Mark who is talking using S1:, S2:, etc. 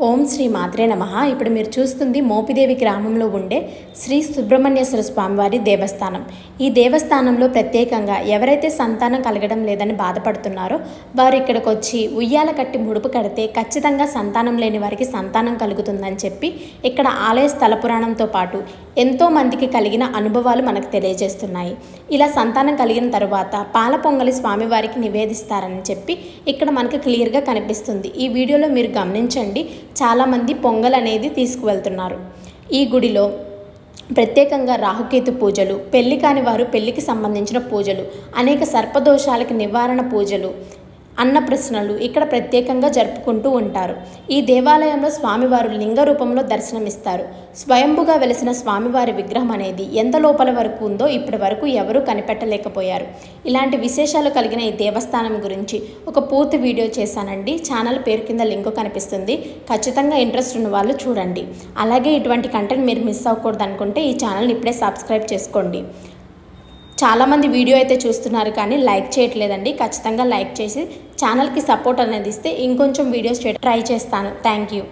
S1: ఓం శ్రీ మాత్రే నమః. ఇప్పుడు మీరు చూస్తుంది మోపిదేవి గ్రామంలో ఉండే శ్రీ సుబ్రహ్మణ్యేశ్వర స్వామివారి దేవస్థానం. ఈ దేవస్థానంలో ప్రత్యేకంగా ఎవరైతే సంతానం కలగడం లేదని బాధపడుతున్నారో వారు ఇక్కడికి వచ్చి ఉయ్యాల కట్టి ముడుపు కడితే ఖచ్చితంగా సంతానం లేని వారికి సంతానం కలుగుతుందని చెప్పి ఇక్కడ ఆలయ స్థల పురాణంతో పాటు ఎంతో మందికి కలిగిన అనుభవాలు మనకు తెలియజేస్తున్నాయి. ఇలా సంతానం కలిగిన తరువాత పాల పొంగలి స్వామివారికి నివేదిస్తారని చెప్పి ఇక్కడ మనకు క్లియర్గా కనిపిస్తుంది. ఈ వీడియోలో మీరు గమనించండి, చాలామంది పొంగల్ అనేది తీసుకువెళ్తున్నారు. ఈ గుడిలో ప్రత్యేకంగా రాహుకేతు పూజలు, పెళ్లి కాని వారు పెళ్లికి సంబంధించిన పూజలు, అనేక సర్పదోషాలకి నివారణ పూజలు, అన్న ప్రశ్నలు ఇక్కడ ప్రత్యేకంగా జరుపుకుంటూ ఉంటారు. ఈ దేవాలయంలో స్వామివారు లింగ రూపంలో దర్శనమిస్తారు. స్వయంభుగా వెలిసిన స్వామివారి విగ్రహం అనేది ఎంత లోపల వరకు ఉందో ఇప్పటి వరకు ఎవరూ కనిపెట్టలేకపోయారు. ఇలాంటి విశేషాలు కలిగిన ఈ దేవస్థానం గురించి ఒక పూర్తి వీడియో చేశానండి. ఛానల్ పేరు కింద లింక్ కనిపిస్తుంది. ఖచ్చితంగా ఇంట్రెస్ట్ ఉన్న వాళ్ళు చూడండి. అలాగే ఇటువంటి కంటెంట్ మీరు మిస్ అవ్వకూడదు అనుకుంటే ఈ ఛానల్ని ఇప్పుడే సబ్స్క్రైబ్ చేసుకోండి. చాలామంది వీడియో అయితే చూస్తున్నారు కానీ లైక్ చేయట్లేదండి. ఖచ్చితంగా లైక్ చేసి ఛానల్కి సపోర్ట్ అనేది ఇస్తే ఇంకొంచెం వీడియోస్ ట్రై చేస్తాను. Thank you.